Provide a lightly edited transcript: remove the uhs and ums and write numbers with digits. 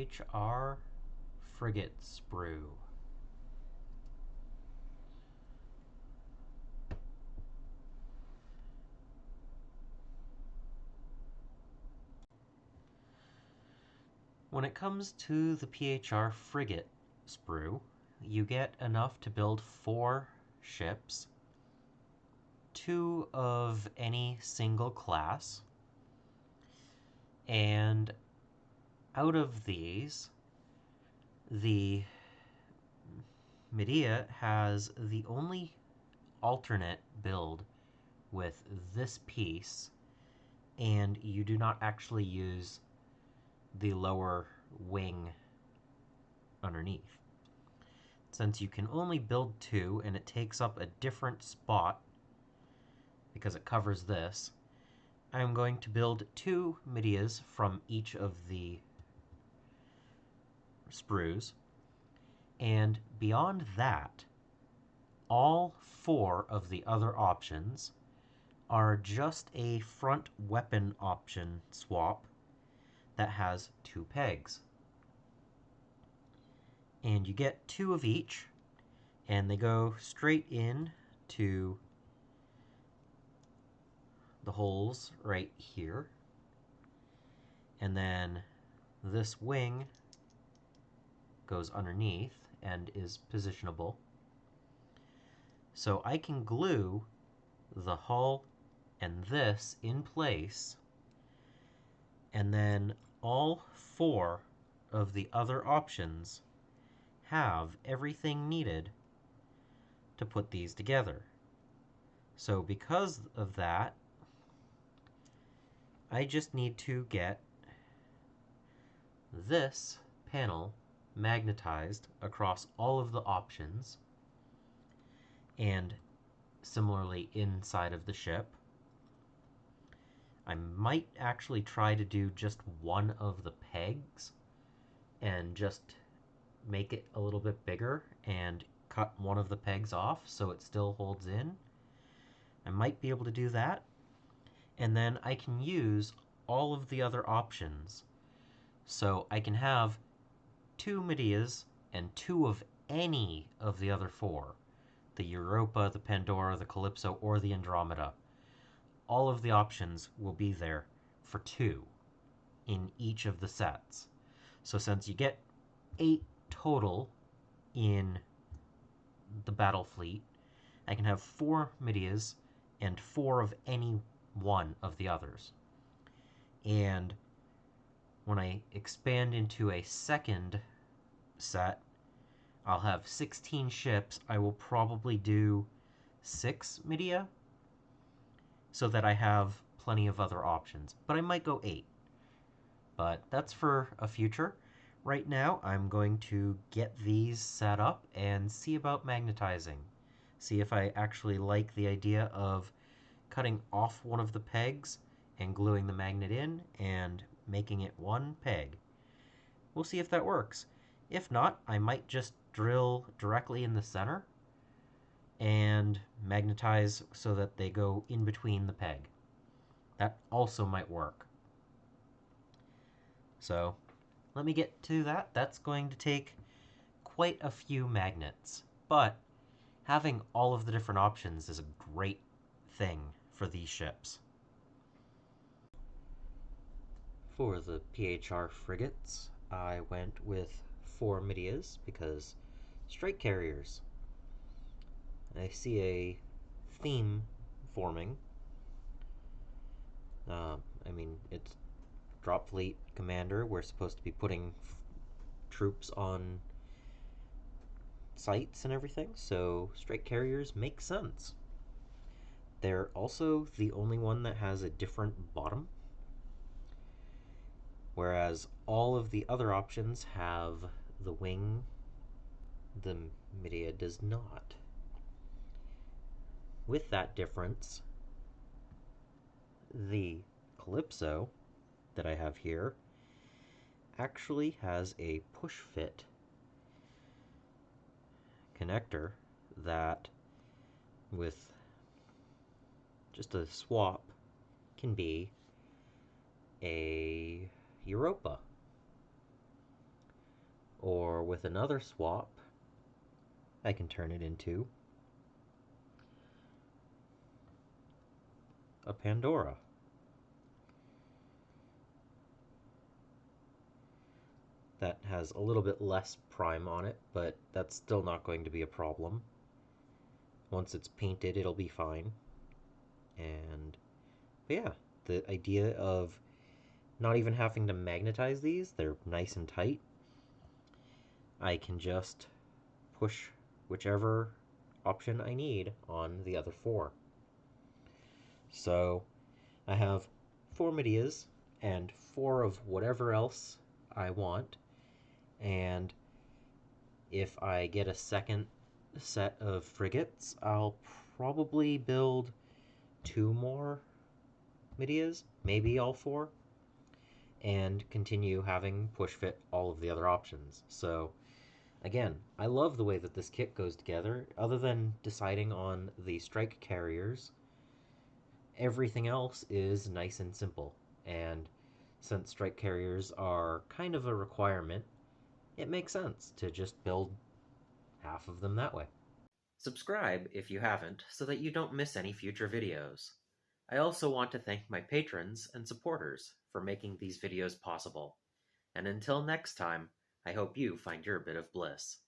PHR Frigate Sprue. When it comes to the PHR Frigate Sprue, you get enough to build 4 ships, 2 of any single class, and out of these, the Medea has the only alternate build with this piece, and you do not actually use the lower wing underneath. Since you can only build 2 and it takes up a different spot because it covers this, I'm going to build 2 Medeas from each of the sprues, and beyond that, all 4 of the other options are just a front weapon option swap that has 2 pegs. And you get 2 of each, and they go straight in to the holes right here. And then this wing goes underneath and is positionable. So I can glue the hull and this in place, and then all 4 of the other options have everything needed to put these together. So because of that, I just need to get this panel magnetized across all of the options, and similarly inside of the ship. I might actually try to do just one of the pegs and just make it a little bit bigger and cut one of the pegs off so it still holds in. I might be able to do that, and then I can use all of the other options. So I can have 2 Medeas and 2 of any of the other 4. The Europa, the Pandora, the Calypso, or the Andromeda. All of the options will be there for 2 in each of the sets. So since you get 8 total in the Battlefleet, I can have 4 Medeas and 4 of any one of the others. And when I expand into a second set, I'll have 16 ships. I will probably do 6 Medea so that I have plenty of other options. But I might go 8. But that's for a future. Right now, I'm going to get these set up and see about magnetizing. See if I actually like the idea of cutting off one of the pegs and gluing the magnet in and making it one peg. We'll see if that works. If not, I might just drill directly in the center and magnetize so that they go in between the peg. That also might work. So let me get to that. That's going to take quite a few magnets, but having all of the different options is a great thing for these ships. For the PHR frigates, I went with 4 Medeas because strike carriers. I see a theme forming. It's Dropfleet Commander. We're supposed to be putting troops on sites and everything, so strike carriers make sense. They're also the only one that has a different bottom, whereas all of the other options have the wing. The Medea does not. With that difference, the Calypso that I have here actually has a push fit connector that, with just a swap, can be a Europa. Or with another swap, I can turn it into a Pandora. That has a little bit less prime on it, but that's still not going to be a problem. Once it's painted, it'll be fine. And but yeah, the idea of not even having to magnetize these, they're nice and tight. I can just push whichever option I need on the other four. So I have four Medias and four of whatever else I want. And if I get a second set of frigates, I'll probably build two more Medias, maybe all four, and continue having push fit all of the other options. So again, I love the way that this kit goes together. Other than deciding on the strike carriers, everything else is nice and simple. And since strike carriers are kind of a requirement, it makes sense to just build half of them that way. Subscribe if you haven't so that you don't miss any future videos. I also want to thank my patrons and supporters for making these videos possible. And until next time, I hope you find your bit of bliss.